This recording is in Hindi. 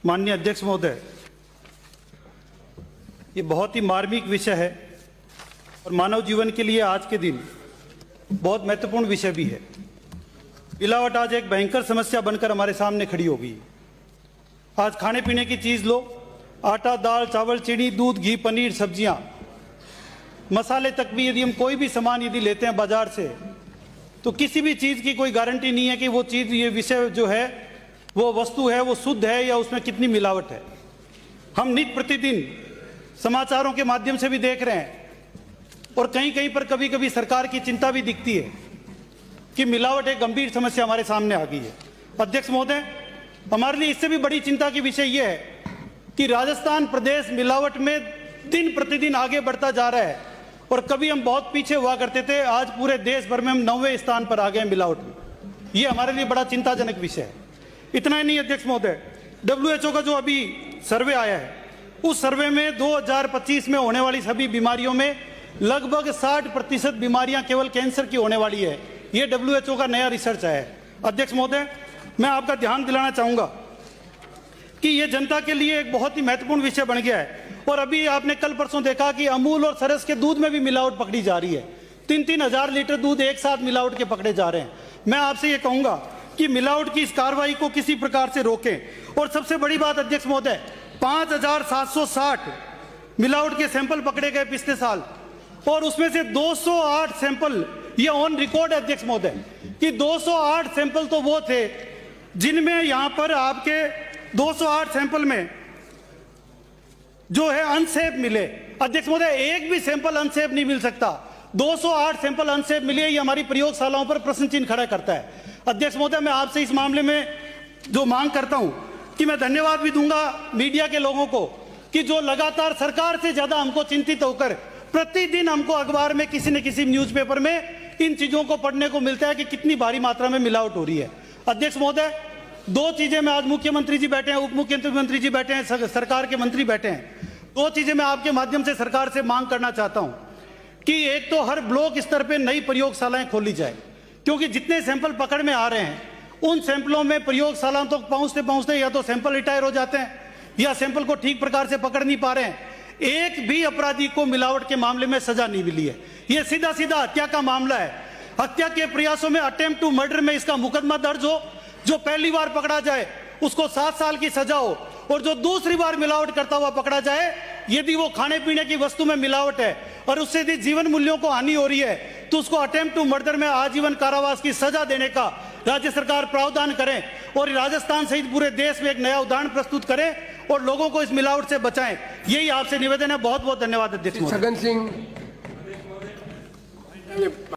माननीय अध्यक्ष महोदय, ये बहुत ही मार्मिक विषय है और मानव जीवन के लिए आज के दिन बहुत महत्वपूर्ण विषय भी है। मिलावट आज एक भयंकर समस्या बनकर हमारे सामने खड़ी हो गई। आज खाने पीने की चीज़ लो, आटा, दाल, चावल, चीनी, दूध, घी, पनीर, सब्जियां, मसाले तक भी यदि हम कोई भी सामान यदि लेते हैं बाजार से, तो किसी भी चीज़ की कोई गारंटी नहीं है कि वो चीज़, ये विषय जो है, वो वस्तु है, वो शुद्ध है या उसमें कितनी मिलावट है। हम नित्य प्रतिदिन समाचारों के माध्यम से भी देख रहे हैं और कहीं कहीं पर कभी कभी सरकार की चिंता भी दिखती है कि मिलावट एक गंभीर समस्या हमारे सामने आ गई है। अध्यक्ष महोदय, हमारे लिए इससे भी बड़ी चिंता की विषय यह है कि राजस्थान प्रदेश मिलावट में दिन प्रतिदिन आगे बढ़ता जा रहा है और कभी हम बहुत पीछे हुआ करते थे, आज पूरे देश भर में हम 9वें स्थान पर आ गए मिलावट में। ये हमारे लिए बड़ा चिंताजनक विषय है। इतना ही नहीं अध्यक्ष महोदय, WHO का जो अभी सर्वे आया है, उस सर्वे में 2025 में होने वाली सभी बीमारियों में लगभग 60% बीमारियां केवल कैंसर की होने वाली है। ये WHO का नया रिसर्च आया है। अध्यक्ष महोदय, मैं आपका ध्यान दिलाना चाहूंगा कि ये जनता के लिए एक बहुत ही महत्वपूर्ण विषय बन गया है और अभी आपने कल परसों देखा कि अमूल और सरस के दूध में भी मिलावट पकड़ी जा रही है। 3-3 हजार लीटर दूध एक साथ मिलावट के पकड़े जा रहे हैं। मैं आपसे ये कहूंगा कि मिलावट की इस कार्रवाई को किसी प्रकार से रोकें। और सबसे बड़ी बात अध्यक्ष महोदय, 5760 मिलावट के सैंपल पकड़े गए पिछले साल और उसमें से 208 सैंपल, ये ऑन रिकॉर्ड है अध्यक्ष महोदय, कि 208 सैंपल तो वो थे जिनमें यहां पर आपके 208 सैंपल में जो है अनसेफ मिले। अध्यक्ष महोदय, एक भी सैंपल अनसेफ नहीं मिल सकता। 208 सैंपल अनसेफ मिले, ये हमारी प्रयोगशालाओं पर प्रश्न चिन्ह खड़ा करता है। अध्यक्ष महोदय, मैं आपसे इस मामले में जो मांग करता हूं कि मैं धन्यवाद भी दूंगा मीडिया के लोगों को कि जो लगातार सरकार से ज्यादा हमको चिंतित होकर प्रतिदिन हमको अखबार में किसी न किसी न्यूज़पेपर में इन चीजों को पढ़ने को मिलता है कि कितनी भारी मात्रा में मिलावट हो रही है। अध्यक्ष महोदय, दो चीजें मैं, आज मुख्यमंत्री जी बैठे हैं, उप मुख्यमंत्री जी बैठे हैं, सरकार के मंत्री बैठे हैं, दो चीजें मैं आपके माध्यम से सरकार से मांग करना चाहता हूं कि एक तो हर ब्लॉक स्तर पर नई प्रयोगशालाएं खोली जाए, क्योंकि जितने सैंपल पकड़ में आ रहे हैं उन सैंपलों में प्रयोगशालाओं तक पहुंचते पहुंचते या तो सैंपल रिटायर हो जाते हैं या सैंपल को ठीक प्रकार से पकड़ नहीं पा रहे हैं। एक भी अपराधी को मिलावट के मामले में सजा नहीं मिली है। यह सीधा सीधा हत्या का मामला है। हत्या के प्रयासों में, अटेम्प्ट टू मर्डर में इसका मुकदमा दर्ज हो, जो पहली बार पकड़ा जाए उसको 7 साल की सजा हो और जो दूसरी बार मिलावट करता हुआ पकड़ा जाए, यदि वो खाने पीने की वस्तु में मिलावट है और उससे यदि जीवन मूल्यों को हानि हो रही है, तो उसको अटेम्प्ट टू मर्डर में आजीवन कारावास की सजा देने का राज्य सरकार प्रावधान करें और राजस्थान सहित पूरे देश में एक नया उदाहरण प्रस्तुत करें और लोगों को इस मिलावट से बचाएं। यही आपसे निवेदन है। बहुत बहुत धन्यवाद अध्यक्ष। छगन सिंह।